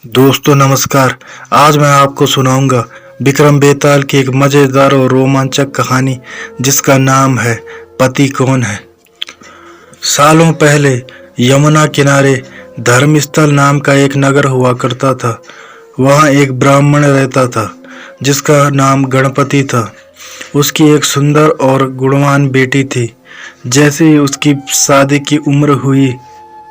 दोस्तों नमस्कार। आज मैं आपको सुनाऊंगा विक्रम बेताल की एक मज़ेदार और रोमांचक कहानी जिसका नाम है पति कौन है। सालों पहले यमुना किनारे धर्मस्थल नाम का एक नगर हुआ करता था। वहाँ एक ब्राह्मण रहता था जिसका नाम गणपति था। उसकी एक सुंदर और गुणवान बेटी थी। जैसे ही उसकी शादी की उम्र हुई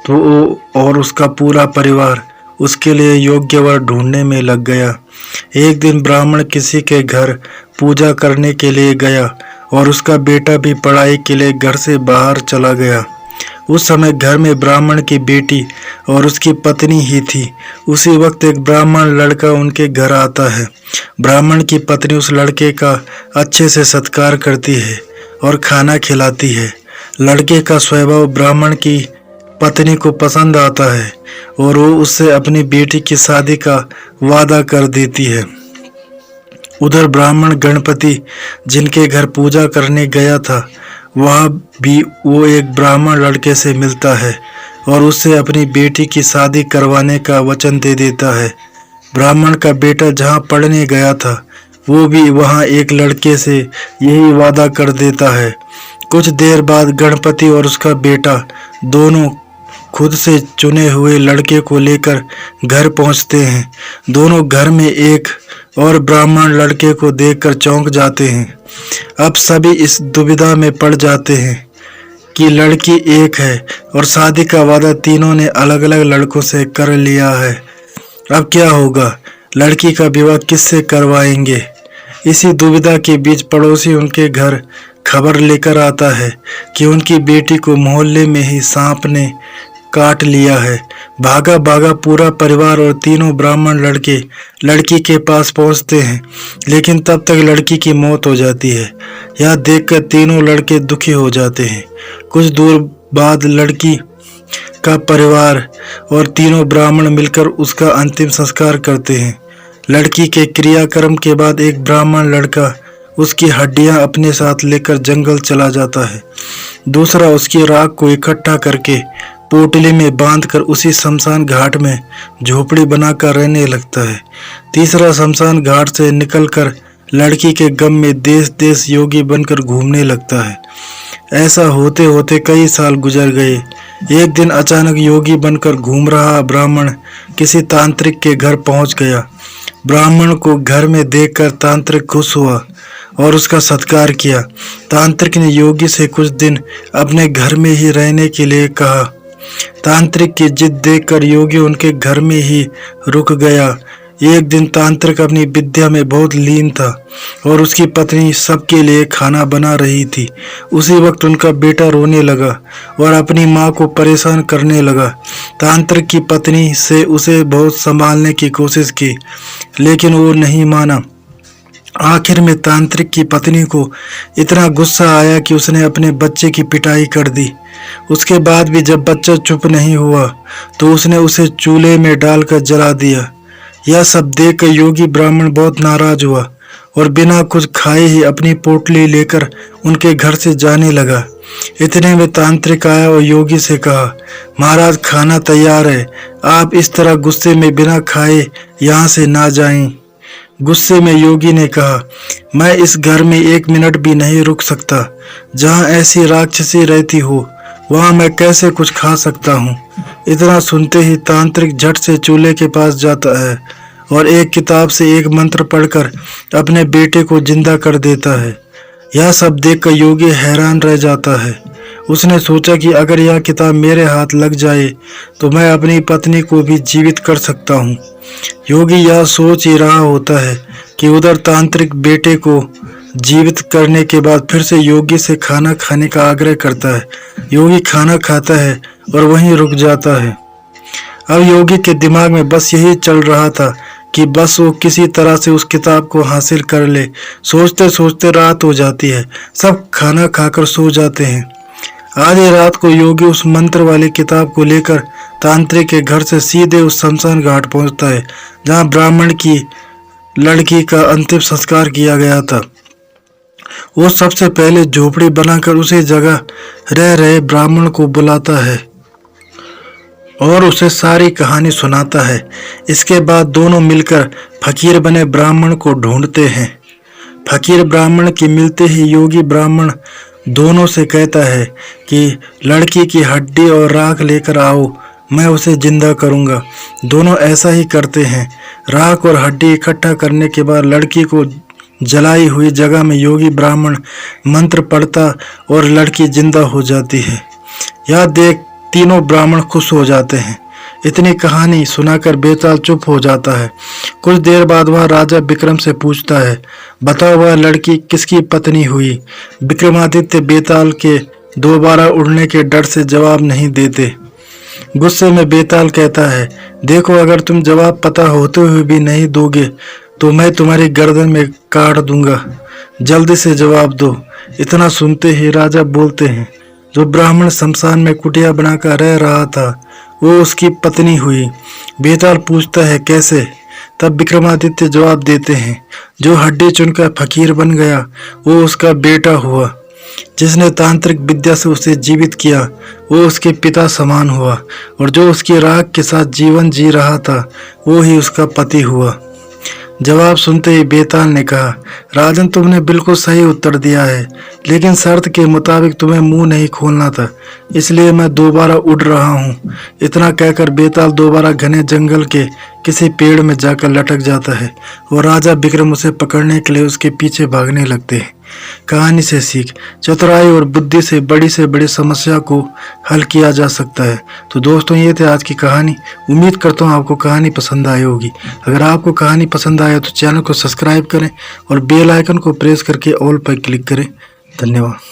तो वो और उसका पूरा परिवार उसके लिए योग्य वर ढूंढने में लग गया। एक दिन ब्राह्मण किसी के घर पूजा करने के लिए गया और उसका बेटा भी पढ़ाई के लिए घर से बाहर चला गया। उस समय घर में ब्राह्मण की बेटी और उसकी पत्नी ही थी। उसी वक्त एक ब्राह्मण लड़का उनके घर आता है। ब्राह्मण की पत्नी उस लड़के का अच्छे से सत्कार करती है और खाना खिलाती है। लड़के का स्वभाव ब्राह्मण की पत्नी को पसंद आता है और वो उससे अपनी बेटी की शादी का वादा कर देती है। उधर ब्राह्मण गणपति जिनके घर पूजा करने गया था वह भी वो एक ब्राह्मण लड़के से मिलता है और उससे अपनी बेटी की शादी करवाने का वचन दे देता है। ब्राह्मण का बेटा जहाँ पढ़ने गया था वो भी वहाँ एक लड़के से यही वादा कर देता है। कुछ देर बाद गणपति और उसका बेटा दोनों खुद से चुने हुए लड़के को लेकर घर पहुंचते हैं। दोनों घर में एक और ब्राह्मण लड़के को देखकर चौंक जाते हैं। अब सभी इस दुविधा में पड़ जाते हैं कि लड़की एक है और शादी का वादा तीनों ने अलग अलग लड़कों से कर लिया है। अब क्या होगा? लड़की का विवाह किससे करवाएंगे? इसी दुविधा के बीच पड़ोसी उनके घर खबर लेकर आता है कि उनकी बेटी को मोहल्ले में ही सांप ने काट लिया है। भागा भागा पूरा परिवार और तीनों ब्राह्मण लड़के लड़की के पास पहुंचते हैं, लेकिन तब तक लड़की की मौत हो जाती है। यह देखकर तीनों लड़के दुखी हो जाते हैं। कुछ दूर बाद लड़की का परिवार और तीनों ब्राह्मण मिलकर उसका अंतिम संस्कार करते हैं। लड़की के क्रियाक्रम के बाद एक ब्राह्मण लड़का उसकी हड्डियां अपने साथ लेकर जंगल चला जाता है। दूसरा उसकी राख को इकट्ठा करके पोटली में बांधकर उसी शमशान घाट में झोपड़ी बनाकर रहने लगता है। तीसरा शमशान घाट से निकलकर लड़की के गम में देश देश योगी बनकर घूमने लगता है। ऐसा होते होते कई साल गुजर गए। एक दिन अचानक योगी बनकर घूम रहा ब्राह्मण किसी तांत्रिक के घर पहुंच गया। ब्राह्मण को घर में देखकर तांत्रिक खुश हुआ और उसका सत्कार किया। तांत्रिक ने योगी से कुछ दिन अपने घर में ही रहने के लिए कहा। तांत्रिक की जिद देखकर योगी उनके घर में ही रुक गया। एक दिन तांत्रिक अपनी विद्या में बहुत लीन था और उसकी पत्नी सबके लिए खाना बना रही थी। उसी वक्त उनका बेटा रोने लगा और अपनी माँ को परेशान करने लगा। तांत्रिक की पत्नी से उसे बहुत संभालने की कोशिश की, लेकिन वो नहीं माना। आखिर में तांत्रिक की पत्नी को इतना गुस्सा आया कि उसने अपने बच्चे की पिटाई कर दी। उसके बाद भी जब बच्चा चुप नहीं हुआ तो उसने उसे चूल्हे में डालकर जला दिया। यह सब देखकर योगी ब्राह्मण बहुत नाराज हुआ और बिना कुछ खाए ही अपनी पोटली लेकर उनके घर से जाने लगा। इतने में तांत्रिक आया और योगी से कहा, महाराज खाना तैयार है, आप इस तरह गुस्से में बिना खाए यहाँ से ना जाएं। गुस्से में योगी ने कहा, मैं इस घर में एक मिनट भी नहीं रुक सकता। जहाँ ऐसी राक्षसी रहती हो वहाँ मैं कैसे कुछ खा सकता हूँ। इतना सुनते ही तांत्रिक झट से चूल्हे के पास जाता है और एक किताब से एक मंत्र पढ़कर अपने बेटे को जिंदा कर देता है। यह सब देखकर योगी हैरान रह जाता है। उसने सोचा कि अगर यह किताब मेरे हाथ लग जाए तो मैं अपनी पत्नी को भी जीवित कर सकता हूँ। योगी यह सोच ही रहा होता है कि उधर तांत्रिक बेटे को जीवित करने के बाद फिर से योगी से खाना खाने का आग्रह करता है। योगी खाना खाता है और वहीं रुक जाता है। अब योगी के दिमाग में बस यही चल रहा था कि बस वो किसी तरह से उस किताब को हासिल कर ले। सोचते सोचते रात हो जाती है। सब खाना खाकर सो जाते हैं। आधी रात को योगी उस मंत्र वाली किताब को लेकर तांत्रिक के घर से सीधे उस शमशान घाट पहुंचता है जहां ब्राह्मण की लड़की का अंतिम संस्कार किया गया था। वो सबसे पहले झोपड़ी बनाकर उसी जगह रह रहे ब्राह्मण को बुलाता है और उसे सारी कहानी सुनाता है। इसके बाद दोनों मिलकर फकीर बने ब्राह्मण को ढूंढते हैं। फकीर ब्राह्मण के मिलते ही योगी ब्राह्मण दोनों से कहता है कि लड़की की हड्डी और राख लेकर आओ, मैं उसे जिंदा करूंगा। दोनों ऐसा ही करते हैं। राख और हड्डी इकट्ठा करने के बाद लड़की को जलाई हुई जगह में योगी ब्राह्मण मंत्र पढ़ता और लड़की जिंदा हो जाती है। यह देख तीनों ब्राह्मण खुश हो जाते हैं। इतनी कहानी सुनाकर बेताल चुप हो जाता है। कुछ देर बाद वह राजा विक्रम से पूछता है, बताओ वह लड़की किसकी पत्नी हुई? विक्रमादित्य बेताल के दोबारा उड़ने के डर से जवाब नहीं देते। गुस्से में बेताल कहता है, देखो अगर तुम जवाब पता होते हुए भी नहीं दोगे तो मैं तुम्हारी गर्दन में काट दूंगा। जल्दी से जवाब दो। इतना सुनते ही राजा बोलते हैं, जो ब्राह्मण शमशान में कुटिया बनाकर रह रहा था वो उसकी पत्नी हुई। बेताल पूछता है, कैसे? तब विक्रमादित्य जवाब देते हैं, जो हड्डी चुनकर फकीर बन गया वो उसका बेटा हुआ। जिसने तांत्रिक विद्या से उसे जीवित किया वो उसके पिता समान हुआ, और जो उसकी राख के साथ जीवन जी रहा था वो ही उसका पति हुआ। जवाब सुनते ही बेताल ने कहा, राजन तुमने बिल्कुल सही उत्तर दिया है, लेकिन शर्त के मुताबिक तुम्हें मुंह नहीं खोलना था, इसलिए मैं दोबारा उड़ रहा हूँ। इतना कहकर बेताल दोबारा घने जंगल के किसी पेड़ में जाकर लटक जाता है और राजा विक्रम उसे पकड़ने के लिए उसके पीछे भागने लगते हैं। कहानी से सीख, चतुराई और बुद्धि से बड़ी समस्या को हल किया जा सकता है। तो दोस्तों ये थे आज की कहानी। उम्मीद करता हूँ आपको कहानी पसंद आई होगी। अगर आपको कहानी पसंद आया तो चैनल को सब्सक्राइब करें और बेल आइकन को प्रेस करके ऑल पर क्लिक करें। धन्यवाद।